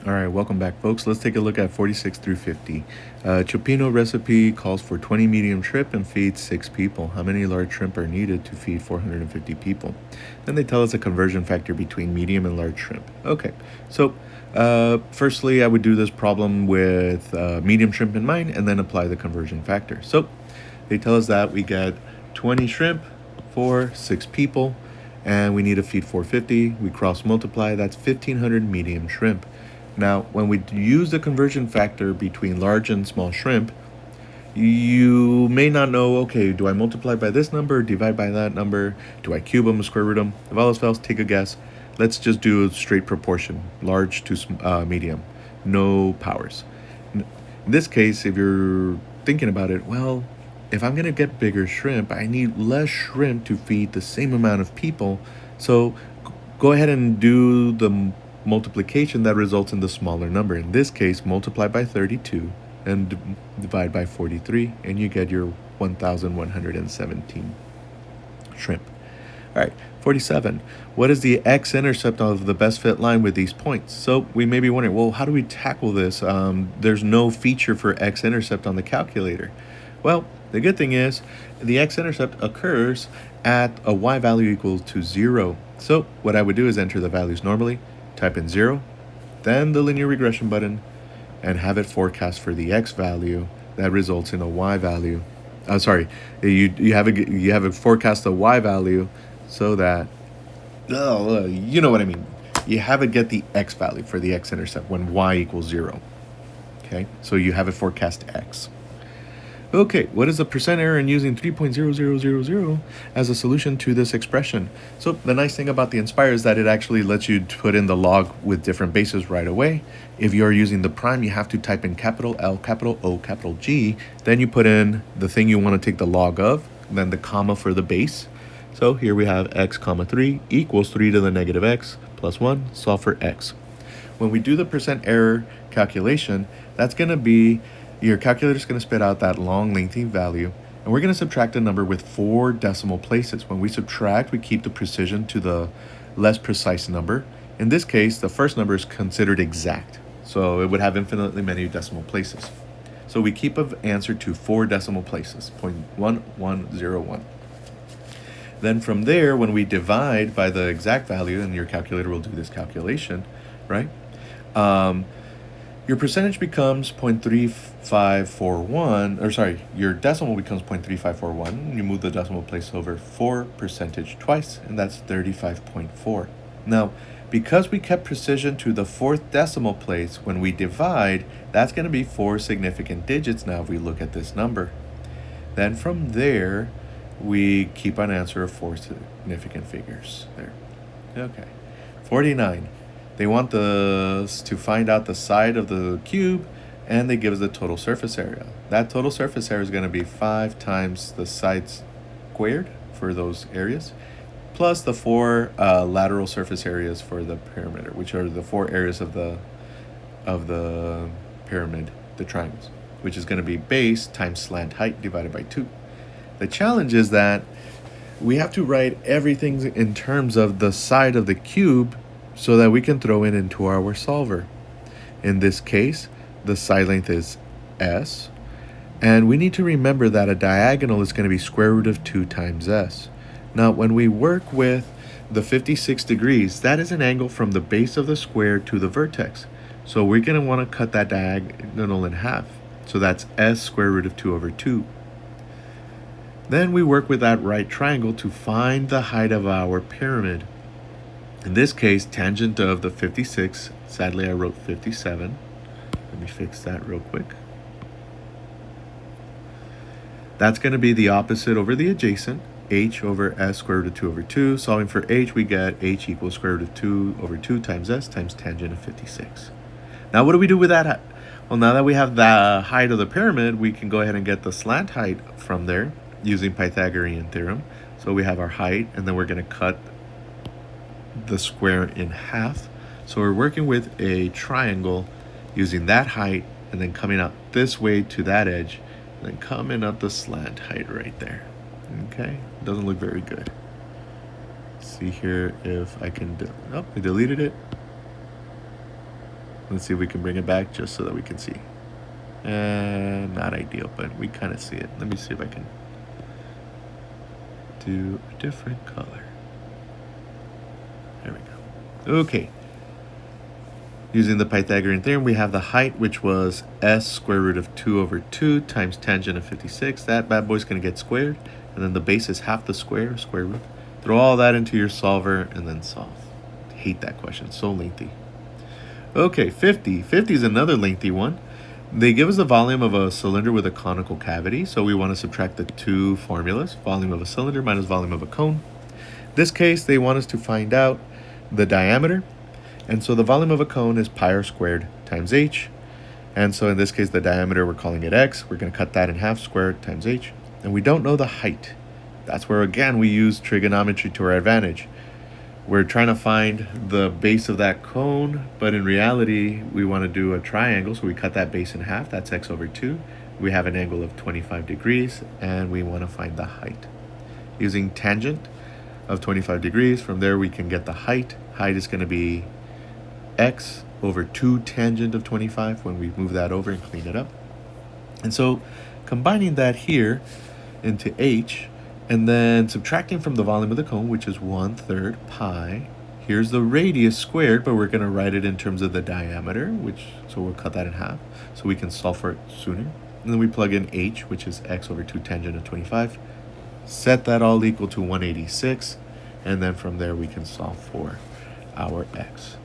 All right, welcome back, folks. Let's take a look at 46 through 50. Chopino recipe calls for 20 medium shrimp and feeds 6 people. How many large shrimp are needed to feed 450 people? Then they tell us a conversion factor between medium and large shrimp. Okay, so firstly, I would do this problem with medium shrimp in mind and then apply the conversion factor. So they tell us that we get 20 shrimp for 6 people and we need to feed 450. We cross multiply, that's 1500 medium shrimp. Now, when we use the conversion factor between large and small shrimp, you may not know, okay, do I multiply by this number, divide by that number? Do I cube them, square root them? If all else fails, take a guess. Let's just do a straight proportion, large to medium, no powers. In this case, if you're thinking about it, well, if I'm going to get bigger shrimp, I need less shrimp to feed the same amount of people. So go ahead and do the multiplication that results in the smaller number. In this case, multiply by 32 and divide by 43, and you get your 1,117 shrimp. All right, 47. What is the x-intercept of the best fit line with these points? So we may be wondering, well, how do we tackle this? There's no feature for x-intercept on the calculator. Well, the good thing is the x-intercept occurs at a y value equal to 0. So what I would do is enter the values normally, type in 0, then the linear regression button, and have it forecast for the x value that results in a y value. You have it forecast a y value so that you know what I mean. You have it get the x value for the x-intercept when y equals 0. Okay, so you have it forecast x. Okay, what is the percent error in using 3.0000 as a solution to this expression? So the nice thing about the Inspire is that it actually lets you put in the log with different bases right away. If you're using the prime, you have to type in capital L, capital O, capital G. Then you put in the thing you want to take the log of, then the comma for the base. So here we have x comma 3 equals 3 to the negative x plus 1, solve for x. When we do the percent error calculation, that's going to be, your calculator is going to spit out that long, lengthy value, and we're going to subtract a number with 4 decimal places. When we subtract, we keep the precision to the less precise number. In this case, the first number is considered exact, so it would have infinitely many decimal places. So we keep an answer to 4 decimal places, 0.1101. Then from there, when we divide by the exact value, and your calculator will do this calculation, right? Your percentage becomes 0.3541, or sorry, your decimal becomes 0.3541. You move the decimal place over 4 percentage twice, and that's 35.4. Now, because we kept precision to the 4th decimal place, when we divide, that's going to be 4 significant digits now if we look at this number. Then from there, we keep an answer of 4 significant figures there. Okay, 49. They want us to find out the side of the cube, and they give us the total surface area. That total surface area is going to be 5 times the side squared for those areas, plus the 4 lateral surface areas for the pyramid, which are the 4 areas of the pyramid, the triangles, which is going to be base times slant height divided by 2. The challenge is that we have to write everything in terms of the side of the cube so that we can throw it into our solver. In this case, the side length is s, and we need to remember that a diagonal is going to be square root of 2 times s. Now, when we work with the 56 degrees, that is an angle from the base of the square to the vertex. So we're going to want to cut that diagonal in half. So that's s square root of 2 over 2. Then we work with that right triangle to find the height of our pyramid. In this case, tangent of the 56, sadly I wrote 57. Let me fix that real quick. That's going to be the opposite over the adjacent, h over s square root of 2 over 2. Solving for h, we get h equals square root of 2 over 2 times s times tangent of 56. Now what do we do with that? Well, now that we have the height of the pyramid, we can go ahead and get the slant height from there using Pythagorean theorem. So we have our height, and then we're going to cut the square in half. So we're working with a triangle using that height and then coming out this way to that edge and then coming up the slant height right there. Okay, doesn't look very good. Let's see here if I can I deleted it. Let's see if we can bring it back just so that we can see. Not ideal, but we kind of see it. Let me see if I can do a different color. There we go. Okay. Using the Pythagorean theorem, we have the height, which was s square root of 2 over 2 times tangent of 56. That bad boy's going to get squared. And then the base is half the square root. Throw all that into your solver and then solve. Hate that question. So lengthy. Okay, 50. 50 is another lengthy one. They give us the volume of a cylinder with a conical cavity. So we want to subtract the two formulas. Volume of a cylinder minus volume of a cone. In this case, they want us to find out the diameter. And so the volume of a cone is pi r squared times h. And so in this case, the diameter, we're calling it x. We're going to cut that in half, squared times h. And we don't know the height. That's where, again, we use trigonometry to our advantage. We're trying to find the base of that cone, but in reality, we want to do a triangle. So we cut that base in half. That's x over 2. We have an angle of 25 degrees, and we want to find the height. Using tangent of 25 degrees, from there we can get the height. Height is going to be x over 2 tangent of 25 when we move that over and clean it up. And so combining that here into h, and then subtracting from the volume of the cone, which is 1/3 pi. Here's the radius squared, but we're going to write it in terms of the diameter, so we'll cut that in half so we can solve for it sooner. And then we plug in h, which is x over 2 tangent of 25. Set that all equal to 186, and then from there we can solve for our x.